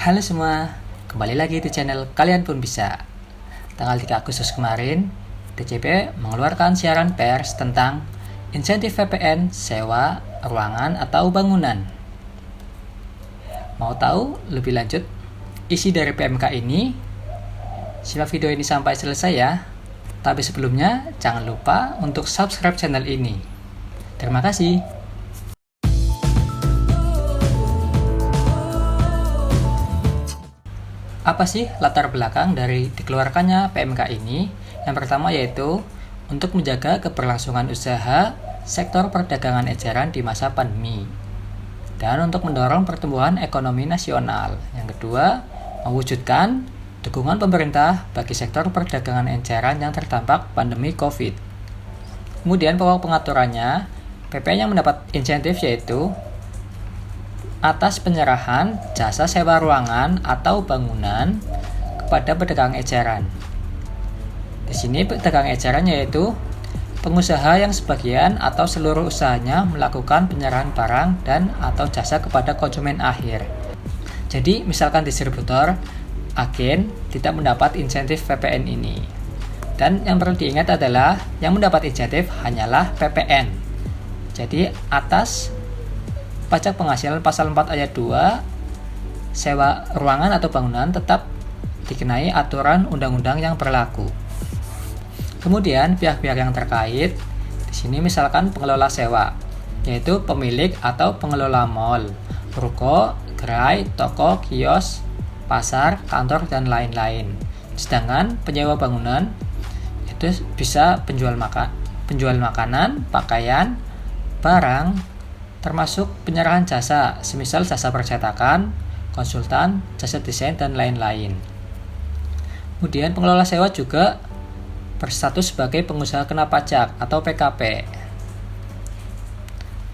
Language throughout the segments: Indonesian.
Halo semua, kembali lagi di channel Kalian Pun Bisa. Tanggal 3 Agustus kemarin, DJP mengeluarkan siaran pers tentang insentif VPN sewa ruangan atau bangunan. Mau tahu lebih lanjut isi dari PMK ini? Simak video ini sampai selesai ya. Tapi sebelumnya, jangan lupa untuk subscribe channel ini. Terima kasih. Apa sih latar belakang dari dikeluarkannya PMK ini? Yang pertama yaitu untuk menjaga keberlangsungan usaha sektor perdagangan eceran di masa pandemi dan untuk mendorong pertumbuhan ekonomi nasional. Yang kedua, mewujudkan dukungan pemerintah bagi sektor perdagangan eceran yang terdampak pandemi COVID. Kemudian pokok pengaturannya, PPN yang mendapat insentif yaitu atas penyerahan jasa sewa ruangan atau bangunan kepada pedagang eceran. Di sini pedagang eceran yaitu pengusaha yang sebagian atau seluruh usahanya melakukan penyerahan barang dan atau jasa kepada konsumen akhir. Jadi misalkan distributor, agen tidak mendapat insentif PPN ini. Dan yang perlu diingat adalah yang mendapat insentif hanyalah PPN. Jadi atas pajak penghasilan pasal 4 ayat 2, sewa ruangan atau bangunan tetap dikenai aturan undang-undang yang berlaku. Kemudian pihak-pihak yang terkait, di sini misalkan pengelola sewa, yaitu pemilik atau pengelola mal, ruko, gerai, toko, kios, pasar, kantor, dan lain-lain. Sedangkan penyewa bangunan itu bisa penjual makanan, pakaian, barang, termasuk penyerahan jasa, semisal jasa percetakan, konsultan, jasa desain, dan lain-lain. Kemudian pengelola sewa juga berstatus sebagai pengusaha kena pajak atau PKP.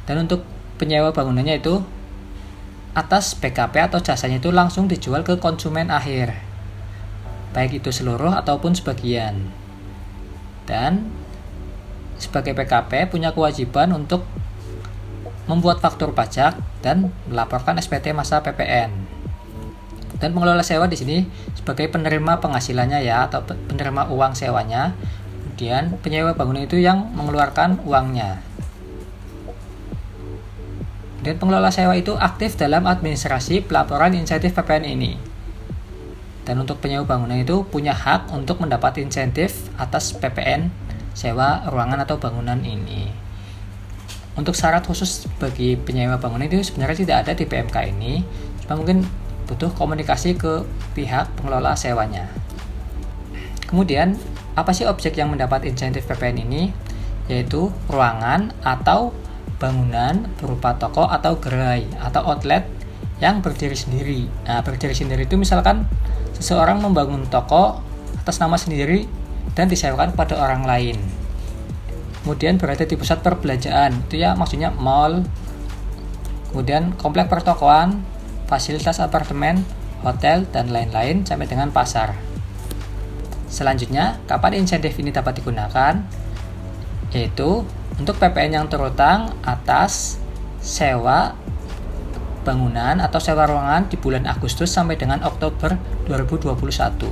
Dan untuk penyewa bangunannya itu atas PKP atau jasanya itu langsung dijual ke konsumen akhir, baik itu seluruh ataupun sebagian. Dan sebagai PKP punya kewajiban untuk membuat faktur pajak dan melaporkan SPT masa PPN. Dan pengelola sewa di sini sebagai penerima penghasilannya ya, atau penerima uang sewanya. Kemudian penyewa bangunan itu yang mengeluarkan uangnya. Dan pengelola sewa itu aktif dalam administrasi pelaporan insentif PPN ini. Dan untuk penyewa bangunan itu punya hak untuk mendapat insentif atas PPN sewa ruangan atau bangunan ini. Untuk syarat khusus bagi penyewa bangunan itu sebenarnya tidak ada di PMK ini, cuma mungkin butuh komunikasi ke pihak pengelola sewanya. Kemudian, apa sih objek yang mendapat insentif PPN ini? Yaitu ruangan atau bangunan berupa toko atau gerai atau outlet yang berdiri sendiri. Nah, berdiri sendiri itu misalkan seseorang membangun toko atas nama sendiri dan disewakan kepada orang lain. Kemudian berada di pusat perbelanjaan, itu ya maksudnya mall, kemudian komplek pertokoan, fasilitas apartemen, hotel, dan lain-lain sampai dengan pasar. Selanjutnya, kapan insentif ini dapat digunakan? Yaitu untuk PPN yang terutang atas sewa bangunan atau sewa ruangan di bulan Agustus sampai dengan Oktober 2021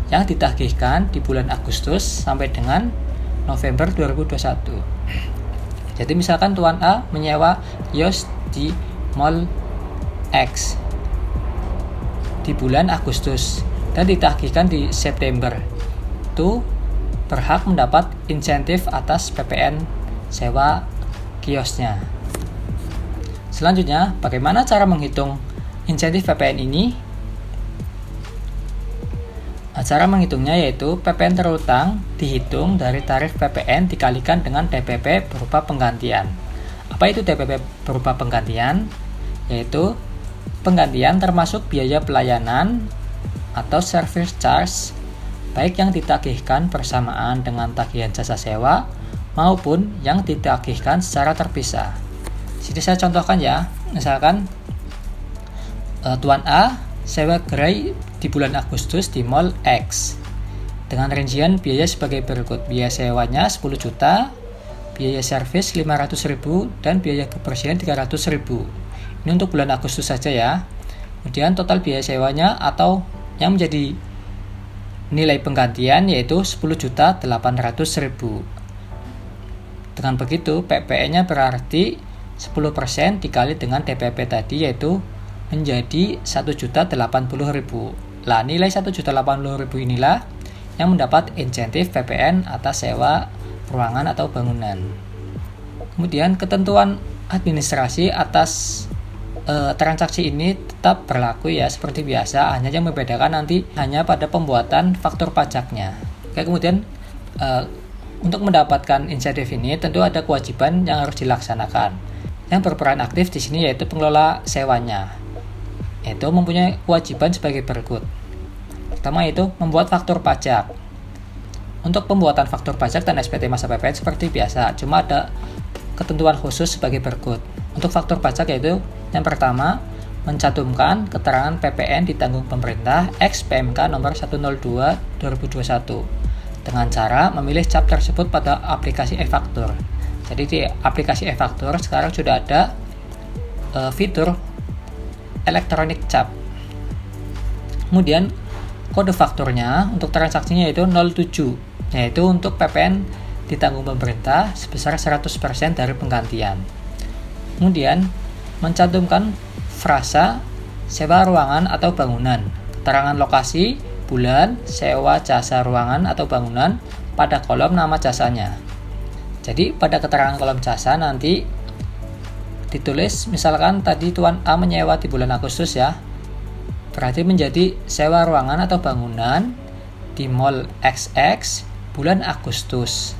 yang ditagihkan di bulan Agustus sampai dengan November 2021. Jadi misalkan Tuan A menyewa kios di Mall X di bulan Agustus dan ditagihkan di September, itu berhak mendapat insentif atas PPN sewa kiosnya. Selanjutnya, bagaimana cara menghitung insentif PPN ini? Cara menghitungnya yaitu PPN terutang dihitung dari tarif PPN dikalikan dengan DPP berupa penggantian. Apa itu DPP berupa penggantian? Yaitu penggantian termasuk biaya pelayanan atau service charge, baik yang ditagihkan bersamaan dengan tagihan jasa sewa maupun yang ditagihkan secara terpisah. Sini saya contohkan ya, misalkan Tuan A sewa gerai di bulan Agustus di Mall X dengan rincian biaya sebagai berikut. Biaya sewanya 10 juta, biaya servis 500.000 dan biaya kebersihan 300.000. Ini untuk bulan Agustus saja ya. Kemudian total biaya sewanya atau yang menjadi nilai penggantian yaitu 10.800.000. Dengan begitu PPN-nya berarti 10% dikali dengan DPP tadi yaitu menjadi 1.080.000. Lah nilai 1.080.000 inilah yang mendapat insentif PPN atas sewa ruangan atau bangunan. Kemudian ketentuan administrasi atas transaksi ini tetap berlaku ya seperti biasa, hanya yang membedakan nanti hanya pada pembuatan faktur pajaknya. Oke, kemudian untuk mendapatkan insentif ini tentu ada kewajiban yang harus dilaksanakan. Yang berperan aktif di sini yaitu pengelola sewanya, yaitu mempunyai kewajiban sebagai berikut. Pertama yaitu membuat faktur pajak. Untuk pembuatan faktur pajak dan SPT masa PPN seperti biasa, cuma ada ketentuan khusus sebagai berikut. Untuk faktur pajak yaitu yang pertama, mencantumkan keterangan PPN ditanggung pemerintah X PMK nomor 102/2021 dengan cara memilih cap tersebut pada aplikasi e-faktur. Jadi di aplikasi e-faktur sekarang sudah ada fitur elektronik cap. Kemudian kode fakturnya untuk transaksinya yaitu 07, yaitu untuk PPN ditanggung pemerintah sebesar 100% dari penggantian. Kemudian mencantumkan frasa sewa ruangan atau bangunan, keterangan lokasi, bulan, sewa jasa ruangan atau bangunan pada kolom nama jasanya. Jadi pada keterangan kolom jasa nanti ditulis misalkan tadi Tuan A menyewa di bulan Agustus ya, berarti menjadi sewa ruangan atau bangunan di Mall XX bulan Agustus.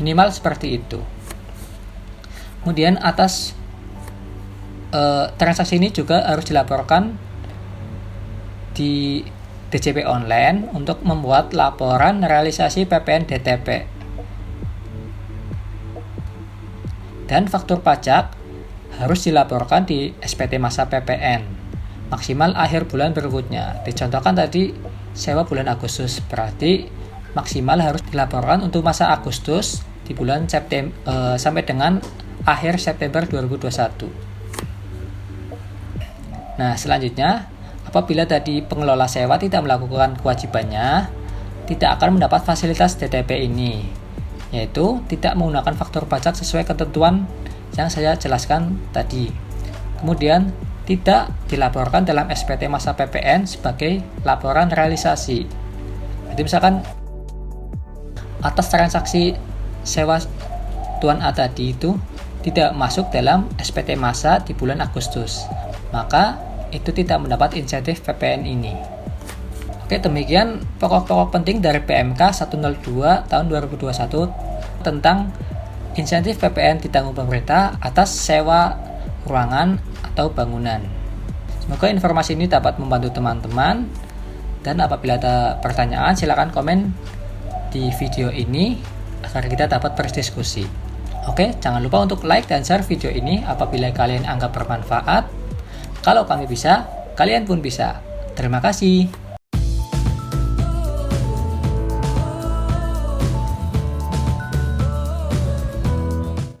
Minimal seperti itu. Kemudian atas transaksi ini juga harus dilaporkan di DJP online untuk membuat laporan realisasi PPN DTP. Dan faktur pajak harus dilaporkan di SPT masa PPN maksimal akhir bulan berikutnya. Dicontohkan tadi sewa bulan Agustus, berarti maksimal harus dilaporkan untuk masa Agustus di bulan September sampai dengan akhir September 2021. Nah, selanjutnya, apabila tadi pengelola sewa tidak melakukan kewajibannya, tidak akan mendapat fasilitas DTP ini, yaitu tidak menggunakan faktur pajak sesuai ketentuan yang saya jelaskan tadi. Kemudian, tidak dilaporkan dalam SPT masa PPN sebagai laporan realisasi. Jadi misalkan atas transaksi sewa Tuan A tadi itu tidak masuk dalam SPT masa di bulan Agustus, maka itu tidak mendapat insentif PPN ini. Oke, demikian pokok-pokok penting dari PMK 102 tahun 2021 tentang insentif PPN ditanggung pemerintah atas sewa ruangan atau bangunan. Semoga informasi ini dapat membantu teman-teman, dan apabila ada pertanyaan silakan komen di video ini agar kita dapat berdiskusi. Oke, jangan lupa untuk like dan share video ini apabila kalian anggap bermanfaat. Kalau kami bisa, kalian pun bisa. Terima kasih.